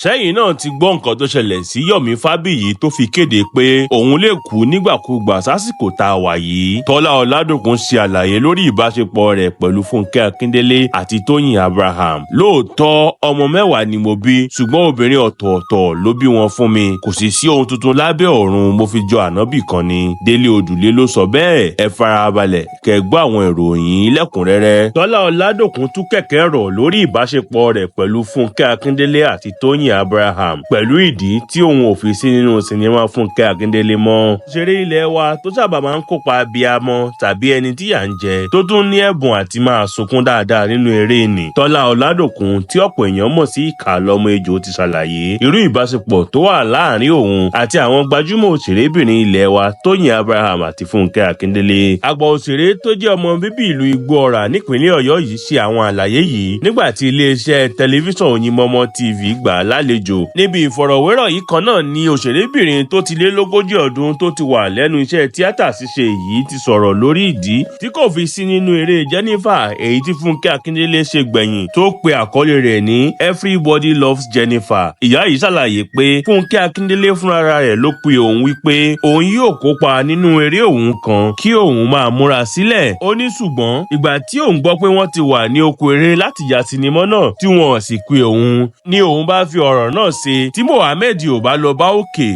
Ṣẹyin náà ti gbọ́ nǹkan tó ṣẹlẹ̀ sí Yomi Fabiyi tó fi kéde pé òun lè kú nígbàkúgbà sásìkò tá a wà yìí. Tola Oladokun ṣe àlàyé lórí ìbáṣepọ̀ rẹ̀ pẹ̀lú Funke Akindele àti Toyin Abraham. Lóòótọ́ ọmọ mẹ́wàá ni mo bí, ṣùgbọ́n obìnrin ọ̀tọ̀ọ̀tọ̀ ló bí wọn fún mi. Kò sì sí ohun tuntun lábẹ́ ọ̀run, mo fi jọ ànábì kan ni. Dele Odule ló sọ bẹ́ẹ̀. Ẹ farabalẹ̀ kẹ́ gbọ́ àwọn ìròyìn lẹ́kùnrẹ́rẹ́. Tola Oladokun tú kẹ̀kẹ́ rọ̀ lórí ìbáṣepọ̀ rẹ̀ pẹ̀lú Funke Akindele àti Toyin Abraham pẹ̀lú ìdí tí òun ò fi sí nínú sinimá Funke Akindele mọ́. Òṣèré ilẹ̀ wa tó sábà máa ń kópa abiyamọ tàbí ẹni tí yà ń jẹ tó tún ní ẹ̀bùn àti máa sunkún dáadáa nínú eré ni. Tola Oladokun tí ọ̀pọ̀ èèyàn mọ̀ sí ìkà lọ́mọ ejò ti ṣàlàyé irú ìbáṣepọ̀ tó wà láàrin òun àti àwọn gbajúmọ̀ òṣèrébìnrin ilẹ̀ wa Toyin Abraham àti Funke Akindele. Àgbà òṣèré tó jẹ́ ọmọ bíbí ìlú Igbó-ọrà nípínlẹ̀ Ọ̀yọ́ yìí ṣe àwọn àlàyé yìí nígbà tí iléeṣẹ́ tẹlifíṣàn Oyinmomo TV gbà lálejò. Níbi ìfọ̀rọ̀wérọ̀ yìí kan náà ni òṣèrébìnrin tó ti lé lógójì ọdún tó ti wà lẹ́nu iṣẹ́ tíátà ṣíṣe yìí ti sọ̀rọ̀ lórí ìdí tí kò fi sí nínú eré Jennifer èyí tí Funke Akindele ṣe gbẹ̀yìn tó pe àkọlé rẹ̀ ní Everybody Loves Jennifer. Ìyá yìí ṣàlàyé pé Funke Akindele fúnra rẹ̀ ló pe òun wípé òun yóò kópa nínú eré òun kan kí òun máa múra sílẹ̀. Ó ní ṣùgbọ́n ìgbà tí òun gbọ́ pé wọ́n ti wà ní oko eré láti ya sinimá náà tí wọ́n sì pe òun ni òun bá fi ọ̀rọ̀ náà ṣe tí Mohammed ò bá lọ bá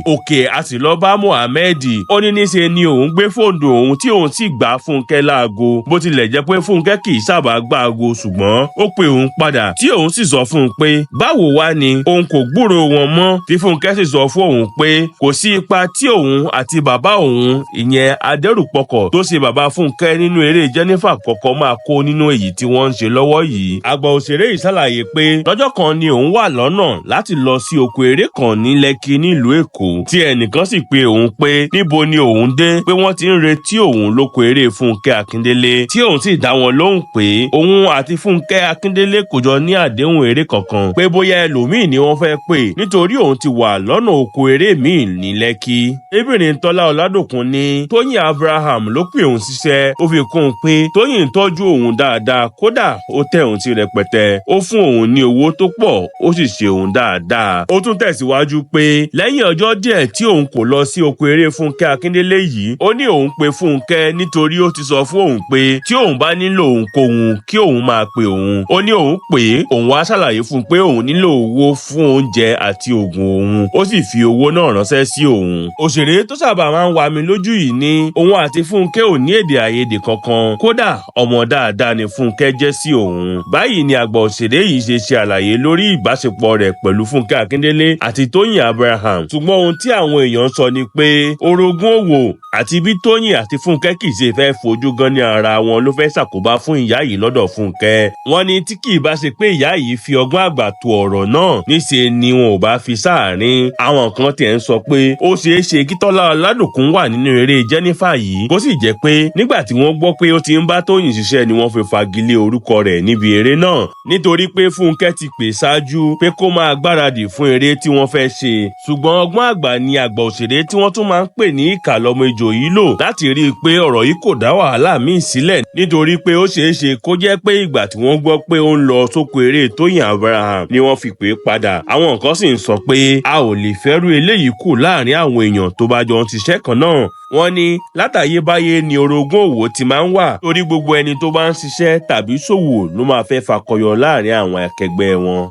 òkè a sì lọ bá Mohammed. Ó ní níṣe ni òun gbé fóònù òun tí òun sì gbà Funke láago bó tilẹ̀ jẹ́ pé Funke kì í sábà gbá aago ṣùgbọ́n ó pe òun padà tí òun sì sọ fún un pé báwo wá ni òun kò gbúròó wọn mọ́ tí Funke sì sọ fún òun pé kò sí ipa tí òun àti bàbá òun ìyẹn adẹ́rùpọkọ̀ tó ṣe bàbá Funke nínú eré Jennifer kọ̀ọ̀kan máa kó nínú èyí tí wọ́n ń ṣe lọ́wọ́ yìí. Àgbà òṣèré yìí ṣàlàyé pé lọ́jọ́ kan ni òun wà lọ́nà láti lọ sí oko eré kan ní Lẹ́kì nílùú Èkó tí ẹnìkan sì pe òun pé níbo ni òun dé pé wọ́n ti ń retí òun lóko eré Funke Akindele tí òun sì dá wọn lóhùn pé òun àti Funke Akindele kò jọ ní àdéhùn eré kankan pé bóyá ẹlòmíì ni wọ́n fẹ́ pè nítorí òun ti wà lọ́nà oko eré míì ní Lẹ́kì. Ibìnrin Tola Oladokun ní Toyin Abraham ló pè òun síṣẹ́. Ó fi kún un pé Toyin tọ́jú òun dáadáa kódà ó tẹ òun sí rẹpẹtẹ. Ó fún òun ní owó tó pọ̀ ó sì ṣe òun dáadáa. Ó tún tẹ̀síwájú pé lẹ́yìn ọjọ́ díẹ̀ tí òun kò lọ sí oko eré Funke Akindele yìí ó ní òun pe Funke nítorí ó ti sọ fún òun pé tí òun bá nílò ohunkóhun kí òun máa pe òun. Ó ní òun pé òun wá ṣàlàyé fún un pé òun nílò owó fún oúnjẹ àti oògùn òun ó sì fi owó náà ránṣẹ́ sí òun. Òṣèré tó sábà máa ń wá mi lójú yìí ní òun àti Funke ò ní èdè àìyedè kankan kódà ọmọ dáadáa ni Funke jẹ́ sí òun. Báyìí ni àgbà òṣèré yìí ṣe àlàyé lórí ìbáṣepọ̀ rẹ̀ pẹ̀lú Funke Akindele àti Toyin Abraham. Ṣùgbọ́n ohun tí àwọn èèyàn sọ ni pé orogún òwò àti bí Toyin àti Funke kì í ṣe fẹ́ fojú gan ní ara wọn ló fẹ́ ṣàkóbá fún ìyá yìí lọ́dọ̀ Funke. Wọ́n ní tí kì í bá ṣe pé ìyá yìí fi ọgbọ́n àgbà tó ọ̀rọ̀ náà níṣe ni wọn ò bá fi sáàárín. Àwọn kan tiẹ̀ ń sọ pé ó ṣeé ṣe kí Tola Oladokun wà nínú eré Jennifer yìí kó sì jẹ́ pé nígbà tí wọ́n gbọ́ pé ó ti ń bá Toyin ṣiṣẹ́ ni wọ́n fi fagilé orúkọ rẹ̀ níbi eré náà nítorí pé Funke ti pè ṣáájú pé kó máa gbáradì fún eré tí wọ́n fẹ́ ṣe. Ṣùgbọ́n ọgbọ́n àgbà ni àgbà òṣèré tí wọ́n tún máa ń pè ní ìkà lọ́mọ ejò yìí lò láti rí i pé ọ̀rọ̀ yìí kò dá wàhálà míì sílẹ̀ nítorí pé ó ṣeé ṣe kó jẹ́ pé ìgbà tí wọ́n gbọ́ pé ó ń lọ sóko eré Toyin Abraham ni wọ́n fi pè é padà. Àwọn kan sì ń sọ pé a ò lè fẹ́rù eléyìí kù láàrin àwọn èèyàn tó bá jọ ń ṣiṣẹ́ kan náà. Wọ́n ní látàyébáyé ni orogún òwò ti máa ń wà torí gbogbo ẹni tó bá ń ṣiṣẹ́ tàbí ṣòwò ló máa fẹ́ fakọyọ láàrin àwọn akẹgbẹ́ wọn.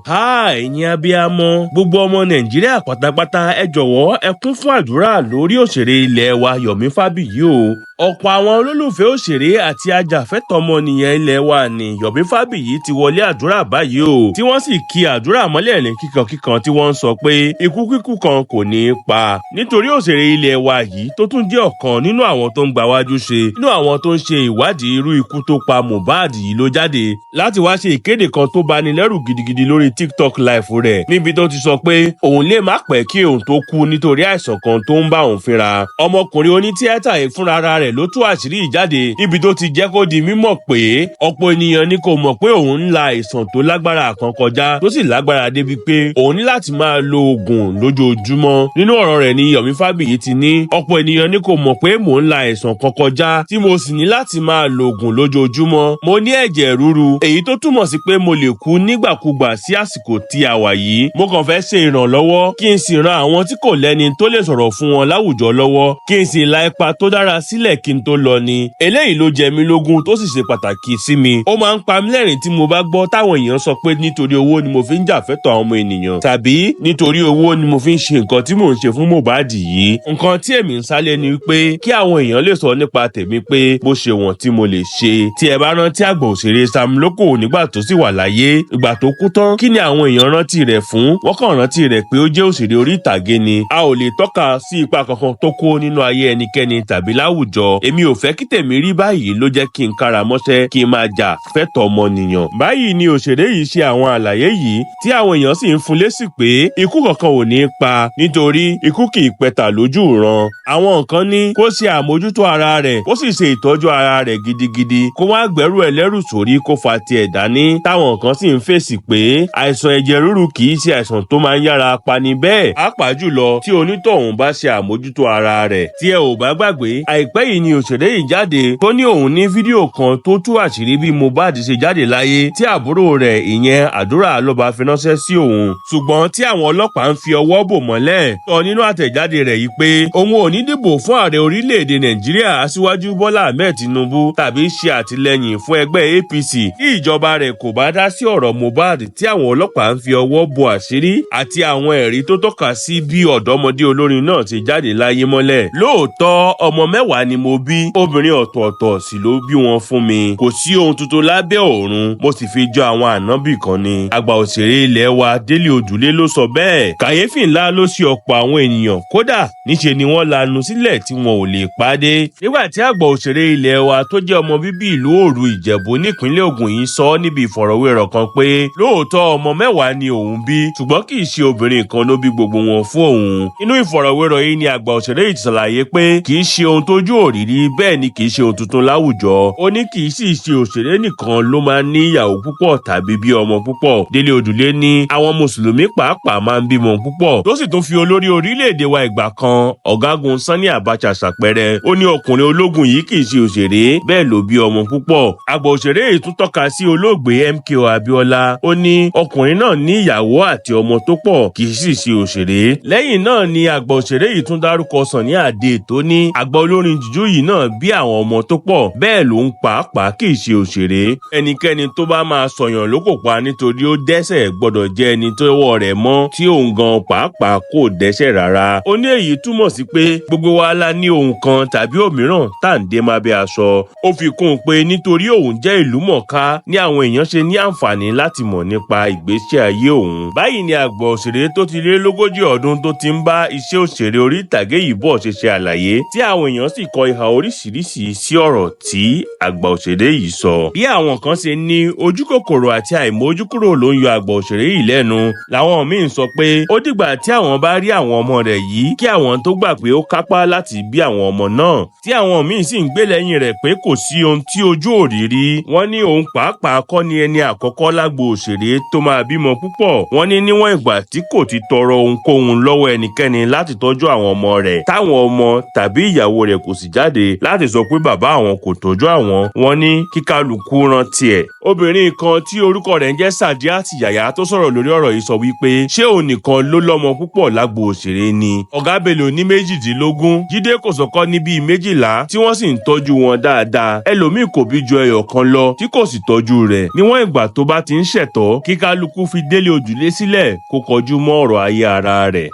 Ẹ̀yin abiyamọ gbogbo ọmọ Nàìjíríà pátápátá ẹ jọ̀wọ́ ẹ kún fún àdúrà lórí òṣèré ilẹ̀ wa Yomi Fabiyi o. Ọ̀pọ̀ àwọn olólùfẹ́ òṣèré àti ajàfẹ́tọ̀ọ́mọnìyàn ilẹ̀ wa ni Yomi Fabiyi ti wọlé àdúrà báyìí o tí wọ́n sì kí àdúrà mọ́lẹ̀ ní kíkankíkan tí wọ́n ń sọ pé ikú kíkú kan kò ní í pa nítorí òṣèré ilẹ̀ wa yìí tó tún jẹ́ ọ̀kan nínú àwọn tó ń gbawájú ṣe nínú àwọn tó ń ṣe ìwádìí irú ikú tó pa Mohbad yìí ló jáde láti wá ṣe ìkéde kan tó bani lẹ́rù gidigidi lórí TikTok live rẹ̀ níbi tó ti sọ pé òun lè má pẹ́ kí òun tó kú nítorí àìsàn kan tó ń bá òun fínra. Ọmọkùnrin onítíátà yìí fúnra rẹ̀ ló tú àṣírí ìjáde níbi tó ti jẹ́ kó di mímọ̀ pé ọ̀pọ̀ ènìyàn ni kò mọ̀ pé òun ń la àìsàn tó lágbára kan kọjá tó sì lágbára débi pé òun ní láti máa lo oògùn lójoojúmọ́. Nínú ọ̀rọ̀ rẹ̀ ni Yomi Fabiyi ti ní ọ̀pọ̀ ènìyàn ni kò mọ̀ pé mò ń la àìsàn kan kọjá tí mo sì ní láti máa lo oògùn lójoojúmọ́. Mo ní ẹ̀jẹ̀ ríru, èyí tó túmọ̀ sí pé mo lè kú nígbàkúgbà sí àsìkò tí a wà yìí. Mo kàn fẹ́ ṣe ìrànlọ́wọ́ kí n sì ran àwọn tí kò lẹ́ni tó lè sọ̀rọ̀ fún wọn láwùjọ lọ́wọ́, kí n sì la ipa tó dára sílẹ̀ kí n tó lọ ni. Eléyìí ló jẹ mí lógún tó sì ṣe pàtàkì sí mi. Ó máa ń pa mí lẹ́rìn tí mo bá gbọ́ táwọn èèyàn sọ pé nítorí owó ni mo fi ń jà fẹ́tọ̀ àwọn ọmọ ènìyàn, tàbí nítorí owó ni mo fi ń ṣe nǹkan tí mò ń ṣe fún Mohbad yìí. Nǹkan tí èmi ń sálẹ̀ ni wípé kí àwọn èèyàn lè sọ nípa tèmi pé bó ṣe wọ̀n tí mo lè ṣe. Tí ẹ bá rántí àgbà òṣèré Sam Lókò nígbà tó sì wà láyé, ìgbà tó kú tán, kí ni àwọn èèyàn rántí rẹ̀ fún? Wọ́n kàn rántí rẹ̀ pé ó jẹ́ òṣèré orí ìtàgé ni. A ò lè tọ́ka sí ipa kankan tó kó nínú ayé ẹnikẹ́ni tàbí láwùjọ. Èmi ò fẹ́ kí tèmi rí báyìí ló jẹ́ kí n kára mọ́ṣẹ́ kí n máa jà fẹ́tọ̀ ọmọnìyàn. Báyìí ni òṣèré yìí ṣe àwọn àlàyé yìí tí àwọn èèyàn sì ń fún lésì pé ikú kankan ò ní pa nítorí ikú kì í pẹ̀tà lójú ran. Àwọn kan ní kó ṣe àmójútó ara rẹ̀, kó sì ṣe ìtọ́jú ara rẹ̀ gidigidi, kó wá gbẹ́rù ẹlẹ́rù sórí kó fa tiẹ̀ dání. Táwọn kan sì ń fèsì pé àìsàn ẹ̀jẹ̀ ríru kì í ṣe àìsàn tó máa ń yára pani bẹ́ẹ̀, pàápàá jùlọ tí onítọ̀hún bá ṣe àmójútó ara rẹ̀. Tí ẹ ò bá gbàgbé, àìpẹ́ yìí ni òṣèré yìí jáde tó ní òun ní fídíò kan tó tú àṣírí bí Mohbad ṣe jáde láyé tí àbúrò rẹ̀ ìyẹn Àdúrà Lọ́ba fi ránṣẹ́ sí òun. Ṣùgbọ́n tí àwọn ọlọ́pàá ń fi ọwọ́ bò mọ́lẹ̀, sọ nínú àtẹ̀jáde rẹ̀ yìí pé òun ò ní dìbò fún ààrẹ orílẹ̀-èdè Nàìjíríà Aṣíwájú Bọ́lá Ahmed Tinubu tàbí ṣe àtìlẹ́yìn fún ẹgbẹ́ APC tí ìjọba rẹ̀ kò bá dá sí ọ̀rọ̀ Mohbad tí àwọn ọlọ́pàá ń fi ọwọ́ bò àṣírí àti àwọn ẹ̀rí tó tọ́ka sí bí ọ̀dọ́mọdé olórin náà ti jáde láyé mọ́lẹ̀. Lóòótọ́ ọmọ mẹ́wàá ni mo bí, obìnrin ọ̀tọ̀ọ̀tọ̀ sì ló bí wọn fún mi. Kò sí ohun tuntun lábẹ́ ọ̀run, mo sì fi jọ àwọn ànábì kan ni. Àgbà òṣèré ilẹ̀ wa Dele Odule ló sọ bẹ́ẹ̀. Kàyéfì ńlá ló ṣe ọ̀pọ̀ àwọn ènìyàn, kódà níṣe ni wọ́n lanu sílẹ̀ tí wọn ò lè pàdé. Nígbà tí àgbà òṣèré ilẹ̀ wa tó jẹ́ ọmọ bíbí ìlú Òru Ìjẹ̀bú nípínlẹ̀ Ògùn yìí sọ níbi ìfọ̀rọ̀wérọ̀ kan pé lóòótọ́ ọmọ mẹ́wàá ni òun bí, ṣùgbọ́n kì í ṣe obìnrin kan ló bí gbogbo wọn fún òun. Inú ìfọ̀rọ̀wérọ̀ yìí ni àgbà òṣèré yìí ṣàlàyé pé kì í ṣe ohun tójú òrìrí, bẹ́ẹ̀ ni kì í ṣe ohun tuntun láwùjọ. Ó ní kì í sì ṣe òṣèré nìkan ló máa ń ní ìyàwó púpọ̀ tàbí bí ọmọ púpọ̀. Dele Odule ní àwọn mùsùlùmí pàápàá máa ń bímọ púpọ̀, tó sì tún fi olórí orílẹ̀-èdè wa ìgbà kan Ọ̀gágun Sani Abacha ṣàpẹẹrẹ. Ó ní ọkùnrin ológun yìí kì í ṣe òṣèré, bẹ́ẹ̀ ló bí ọmọ púpọ̀. Àgbà òṣèré yìí tún tọ́ka sí olóògbé MKO Abiola. Ó ní ọkùnrin náà ní ìyàwó àti ọmọ tó pọ̀, kì í sì ṣe òṣèré. Lẹ́yìn náà ni àgbà òṣèré yìí tún dárúkọ Sunny Adé tó ní àgbà olórin jùjú yìí náà bí àwọn ọmọ tó pọ̀, bẹ́ẹ̀ ló ń pàápàá kì í ṣe òṣèré. Ẹnikẹ́ni tó bá máa sọ̀yàn ló kò pa nítorí ó dẹ́ṣẹ̀ gbọ́dọ̀ jẹ́ ẹni tó wọ̀ rẹ̀ mọ́ tí òun gan pàápàá kò dẹ́ṣẹ̀ rárá. Ó ní èyí túmọ̀ sí pé gbogbo wa la ní ohun kan tàbí òmíràn tá à ń dé máa bẹ aṣọ. Ó fi kún un pé nítorí òun jẹ́ ìlúmọ̀ọ́ká ni àwọn èèyàn ṣe ní àǹfààní láti mọ̀ nípa ìgbésí ayé òun. Báyìí ni àgbà òṣèré tó ti lé lógójì ọdún tó ti ń bá iṣẹ́ òṣèré orí ìtàgé yìí bọ̀ ṣe àlàyé tí àwọn èèyàn sì kọ ìhà oríṣiríṣi sí ọ̀rọ̀ tí àgbà òṣèré yìí sọ. Bí àwọn kan ṣe ní ojúkòkòrò àti àìmójúkúrò ló ń yọ àgbà òṣèré yìí lẹ́nu, làwọn míín sọ pé ó dìgbà tí àwọn bá rí àwọn ọmọ rẹ̀ yìí kí àwọn tó gbà pé ó kápá láti bí àwọn ọmọ náà, tí àwọn míín sì ń gbé lẹ́yìn rẹ̀ pé kò sí ohun tí ojú ò rí rí. Wọ́n ní òun pàápàá kọ́ ni ẹni àkọ́kọ́ lágbo òṣèré tó máa bímọ púpọ̀. Wọ́n ní níwọ̀n ìgbà tí kò ti tọrọ ohunkóhun lọ́wọ́ ẹnikẹ́ni láti tọ́jú àwọn ọmọ rẹ̀, táwọn ọmọ tàbí ìyàwó rẹ̀ kò sì jáde láti sọ pé bàbá àwọn kò tọ́jú àwọn. Wọ́n ní kíkálukú rántí ẹ̀. Obìnrin kan tí orúkọ rẹ̀ ń jẹ́ Sadiat Yaya tó sọ̀rọ̀ lórí ọ̀rọ̀ yìí sọ wípé ṣé òun nìkan ló lọ́mọ púpọ̀ lágbo òṣèré ni? Ọ̀gá Bello ní 18, Jídé Kòsọ́kọ́ ní bíi 12 tí wọ́n sì ń tọ́jú wọn dáadáa. Ẹlòmíì kò bí ju ẹyọ kan lọ tí kò sì tọ́jú rẹ̀. Níwọ̀n ìgbà tó bá ti ń ṣẹ̀tọ́, kíkálukú fi Dele Odule sílẹ̀ kó kọjú mọ́ ọ̀rọ̀ ayé ara rẹ̀.